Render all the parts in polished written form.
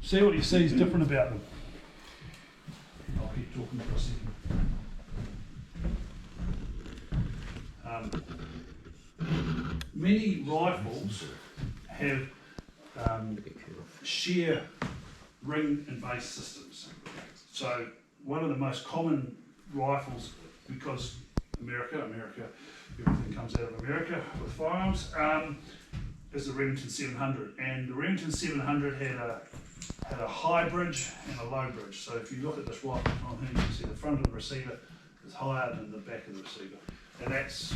see what you see is different about them. I'll keep talking for a second. Many rifles have sheer ring and base systems. So one of the most common rifles, because America, everything comes out of America with firearms, is the Remington 700. And the Remington 700 had a high bridge and a low bridge. So if you look at this rifle on here, you can see the front of the receiver is higher than the back of the receiver. And that's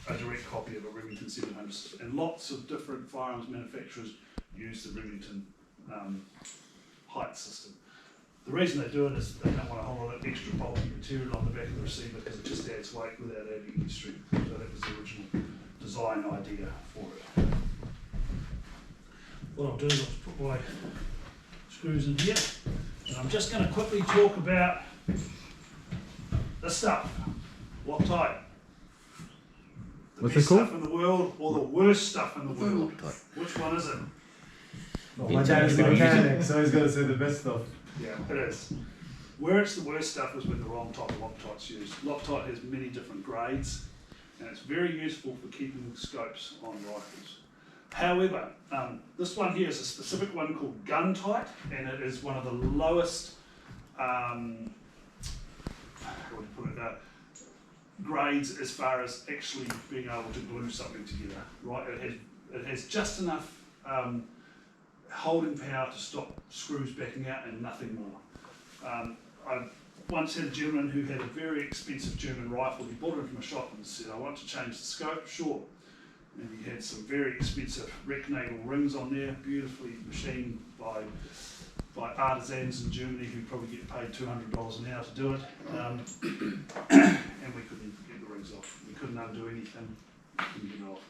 a direct copy of a Remington 700 system. And lots of different firearms manufacturers use the Remington height system. The reason they do it is they don't want a whole lot of extra bulky material on the back of the receiver because it just adds weight without adding any strength. So that was the original design idea for it. What I'll do is I'll put my screws in here, and I'm just going to quickly talk about this stuff. Loctite. The What's best it called? stuff in the world, or the worst stuff in the world. Which one is it? Well, my dad is a mechanic, so he's got to say the best stuff. Yeah, it is. Where it's the worst stuff is when the wrong type of Loctite's used. Loctite has many different grades, and it's very useful for keeping scopes on rifles. However, this one here is a specific one called gun tight, and it is one of the lowest, how would you put it, grades as far as actually being able to glue something together. Right? It has just enough holding power to stop screws backing out and nothing more. I once had a gentleman who had a very expensive German rifle. He bought it from a shop and said, I want to change the scope. Sure. And he had some very expensive rectangle rings on there, beautifully machined by artisans in Germany who probably get paid $200 an hour to do it. And we couldn't get the rings off. We couldn't undo anything. Couldn't get it off.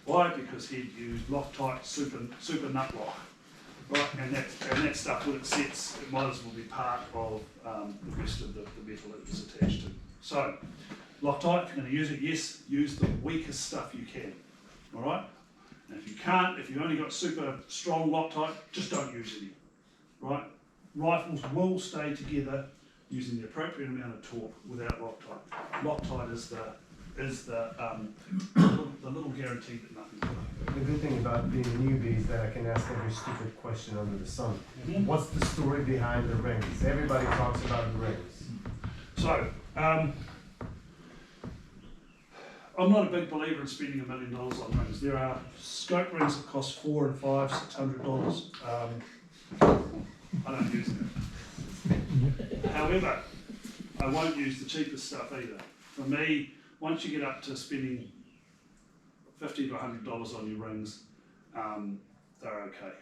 Why? Because he'd used Loctite super nut lock. Right, and that stuff, when it sets, it might as well be part of the rest of the metal it was attached to. So, Loctite, if you're going to use it, yes, use the weakest stuff you can. All right? And if you can't, if you've only got super strong Loctite, just don't use any. Right? Rifles will stay together using the appropriate amount of torque without Loctite. Loctite is the little guarantee that nothing will happen. The good thing about being a newbie is that I can ask every stupid question under the sun. What's the story behind the rings? Everybody talks about the rings. So, I'm not a big believer in spending $1 million on rings. There are scope rings that cost $400 and $500, $600. I don't use them. However, I won't use the cheapest stuff either. For me, once you get up to spending $50 to $100 on your rings, they're okay.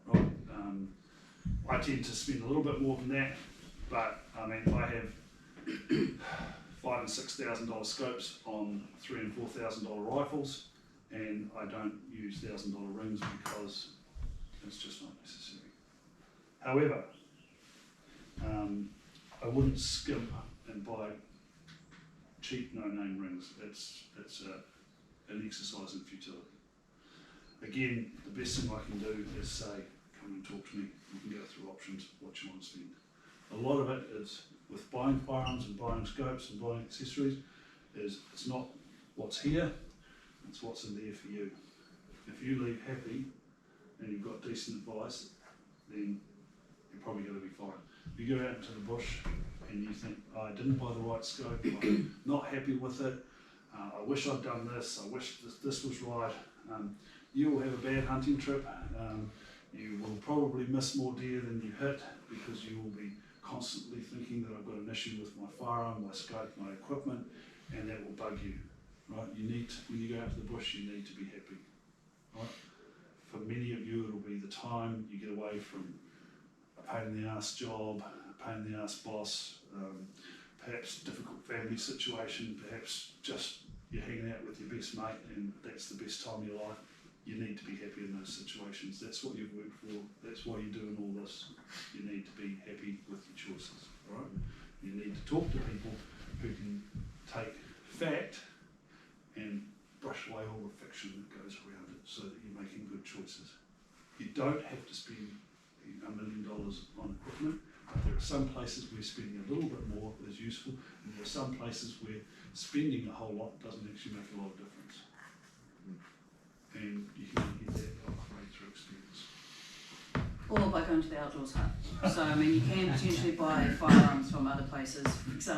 Right? I tend to spend a little bit more than that, but I mean, I have $5,000 and $6,000 scopes on $3,000 and $4,000 rifles, and I don't use $1,000 rings because it's just not necessary. However, I wouldn't skimp and buy cheap no-name rings. It's an exercise in futility. Again, the best thing I can do is say, come and talk to me. We can go through options, what you want to spend. A lot of it is with buying firearms and buying scopes and buying accessories, is it's not what's here, it's what's in there for you. If you leave happy and you've got decent advice, then you're probably going to be fine. If you go out into the bush and you think, oh, I didn't buy the right scope, I'm not happy with it, I wish I'd done this, I wish this was right, you will have a bad hunting trip. You will probably miss more deer than you hit because you will be constantly thinking that I've got an issue with my firearm, my scope, my equipment, and that will bug you. Right? You need to, when you go out to the bush, you need to be happy. Right? For many of you, it'll be the time you get away from a pain in the ass job, a pain in the ass boss, perhaps difficult family situation, perhaps just you're hanging out with your best mate and that's the best time of your life. You need to be happy in those situations. That's what you've worked for. That's why you're doing all this. You need to be happy with your choices. Right? You need to talk to people who can take fact and brush away all the fiction that goes around it so that you're making good choices. You don't have to spend spending $1 million on equipment. But there are some places where spending a little bit more is useful, and there are some places where spending a whole lot doesn't actually make a lot of difference. And you can only get that, I'm afraid, through experience. Or by going to the outdoors hut. So, I mean, you can potentially buy firearms from other places, for example.